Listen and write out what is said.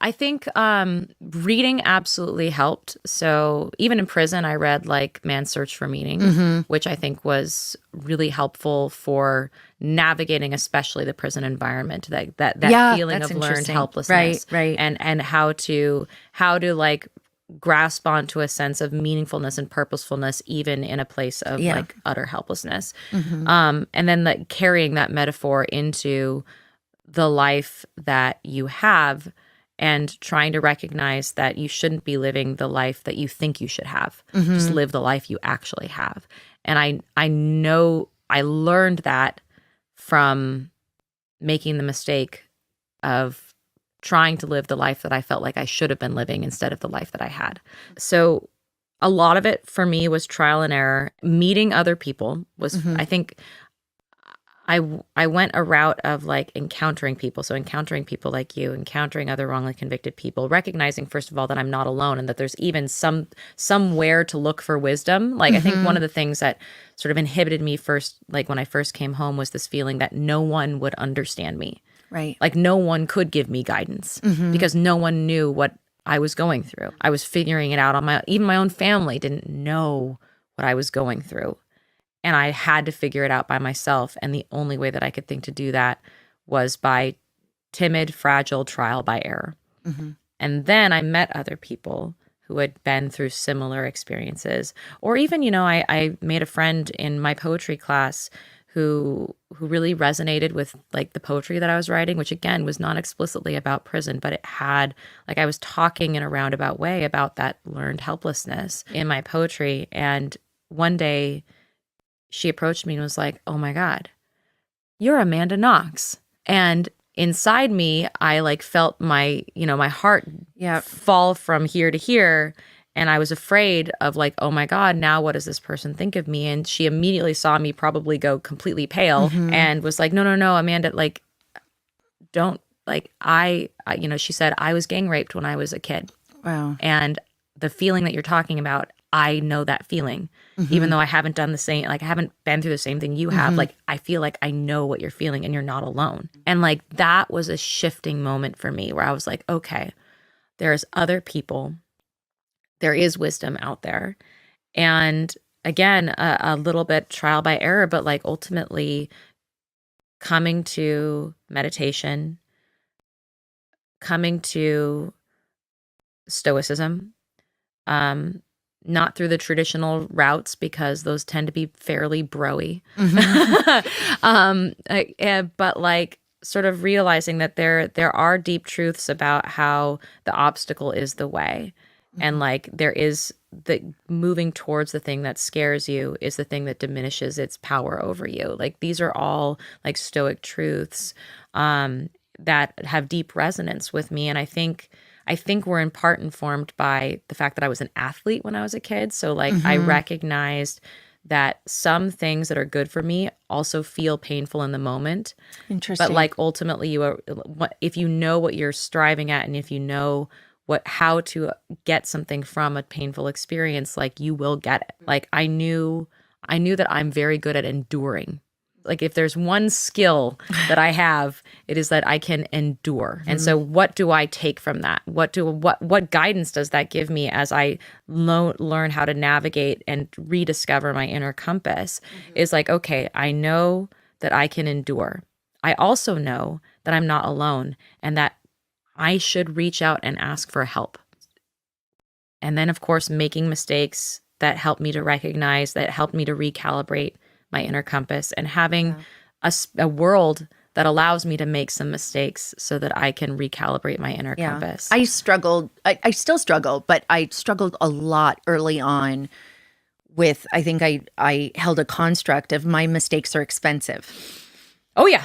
I think reading absolutely helped. So even in prison, I read like Man's Search for Meaning, which I think was really helpful for navigating, especially the prison environment. That Yeah, feeling that's of learned interesting. Right, helplessness, right. and how to like grasp onto a sense of meaningfulness and purposefulness, even in a place of Yeah. like utter helplessness. Hmm. And then like carrying that metaphor into the life that you have and trying to recognize that you shouldn't be living the life that you think you should have. Just Hmm. live the life you actually have. And I know I learned that from making the mistake of trying to live the life that I felt like I should have been living instead of the life that I had. So a lot of it for me was trial and error. Meeting other people was, Hmm. I think, I went a route of like encountering people. So encountering people like you, encountering other wrongly convicted people, recognizing first of all that I'm not alone and that there's even somewhere to look for wisdom. Like I think one Hmm. of the things that sort of inhibited me first, like when I first came home, was this feeling that no one would understand me. Right. Like no one could give me guidance Hmm. because no one knew what I was going through. I was figuring it out on even my own family didn't know what I was going through. And I had to figure it out by myself. And the only way that I could think to do that was by timid, fragile trial by error. Hmm. And then I met other people who had been through similar experiences. Or even, I made a friend in my poetry class who really resonated with like the poetry that I was writing, which again was not explicitly about prison, but it had like I was talking in a roundabout way about that learned helplessness in my poetry. And one day she approached me and was like, "Oh my God, you're Amanda Knox." And inside me, I like felt my heart Yeah. fall from here to here. And I was afraid of like, oh my God, now what does this person think of me? And she immediately saw me probably go completely pale Hmm. and was like, no, no, no, Amanda, like, don't like, she said, I was gang raped when I was a kid. Wow. And the feeling that you're talking about, I know that feeling. Even Hmm. though I haven't done the same, like I haven't been through the same thing you have, Hmm. like I feel like I know what you're feeling and you're not alone. And like that was a shifting moment for me where I was like, okay, there's other people, there is wisdom out there. And again, a little bit trial by error, but like ultimately coming to meditation, coming to stoicism, um, not through the traditional routes because those tend to be fairly broy. Hmm. But like sort of realizing that there are deep truths about how the obstacle is the way. And like there is the moving towards the thing that scares you is the thing that diminishes its power over you. Like these are all like stoic truths that have deep resonance with me. And I think we're in part informed by the fact that I was an athlete when I was a kid. So like I Hmm. recognized that some things that are good for me also feel painful in the moment. But Interesting. like ultimately if you know what you're striving at and if you know how to get something from a painful experience, like you will get it. Like I knew that I'm very good at enduring. Like if there's one skill that I have, it is that I can endure. And Hmm. so what do I take from that? What guidance does that give me as I learn how to navigate and rediscover my inner compass? Is like, okay, I know that I can endure. I also know that I'm not alone and that I should reach out and ask for help. And then, of course, making mistakes that help me to recognize, that help me to recalibrate my inner compass, and having Yeah. a world that allows me to make some mistakes so that I can recalibrate my inner Yeah. compass. I struggled. I still struggle, but I struggled a lot early on with, I think I held a construct of my mistakes are expensive. Oh, yeah.